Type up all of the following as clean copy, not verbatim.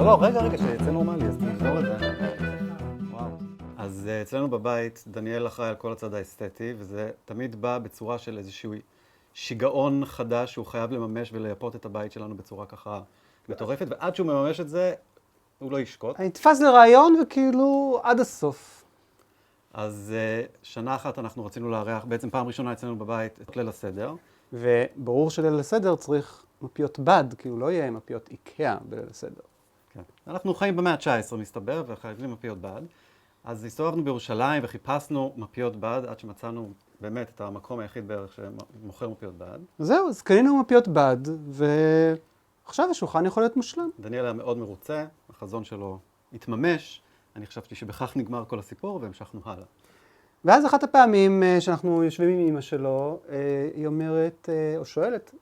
לא, רגע, שיצא נורמלי, אז תנזור את זה. וואו. אז אצלנו בבית, דניאל אחראי על כל הצד האסתטי, וזה תמיד בא בצורה של איזשהו שיגעון חדש שהוא חייב לממש ולייפות את הבית שלנו בצורה ככה מטורפת, ועד שהוא מממש את זה, הוא לא ישקוט. אני נתפס לרעיון וכאילו עד הסוף. אז שנה אחת אנחנו רצינו לארח, בעצם פעם ראשונה אצלנו בבית, את ליל הסדר. וברור שליל הסדר צריך מפיות בד, כי הוא לא יהיה מפיות איקאה בליל הסדר. כן. אנחנו חיים במאה ה-19 מסתבר, וחייבים מפיות בד. אז הסתובבנו בירושלים וחיפשנו מפיות בד, עד שמצאנו באמת את המקום היחיד בערך שמוכר מפיות בד. זהו, אז קנינו מפיות בד, ועכשיו השולחן יכול להיות מושלם. דניאל היה מאוד מרוצה, החזון שלו התממש, אני חשבתי שבכך נגמר כל הסיפור והמשכנו הלאה. ואז אחת הפעמים שאנחנו יושבים עם אמא שלו, היא אומרת, או שואלת,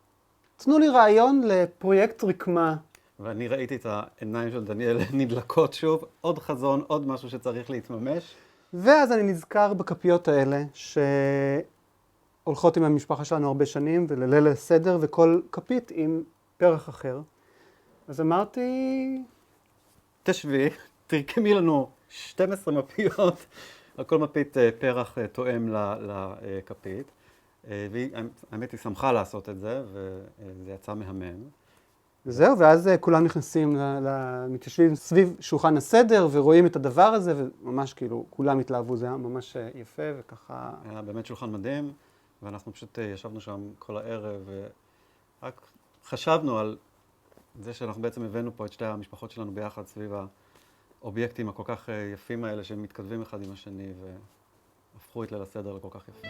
תנו לי רעיון לפרויקט רקמה. ואני ראיתי את העיניים של דניאל נדלקות שוב, עוד חזון, עוד משהו שצריך להתממש. ואז אני נזכר בכפיות האלה, שהולכות עם המשפחה שלנו הרבה שנים, ולליל הסדר, וכל כפית עם פרח אחר. אז אמרתי, תשבי, תרקמי לנו 12 מפיות, על כל מפית פרח תואם לכפית. והאמת היא שמחה לעשות את זה, וזה יצא מהמם. וזהו, ואז כולם נכנסים, מתיישבים סביב שולחן הסדר, ורואים את הדבר הזה, וממש כאילו, כולם התלהבו, זה היה ממש יפה, וככה... היה באמת שולחן מדהים, ואנחנו פשוט ישבנו שם כל הערב, ורק חשבנו על זה שאנחנו בעצם הבאנו פה את שתי המשפחות שלנו ביחד, סביב האובייקטים הכל כך יפים האלה, שהם מתכתבים אחד עם השני, והפכו את ליל הסדר לכל כך יפה.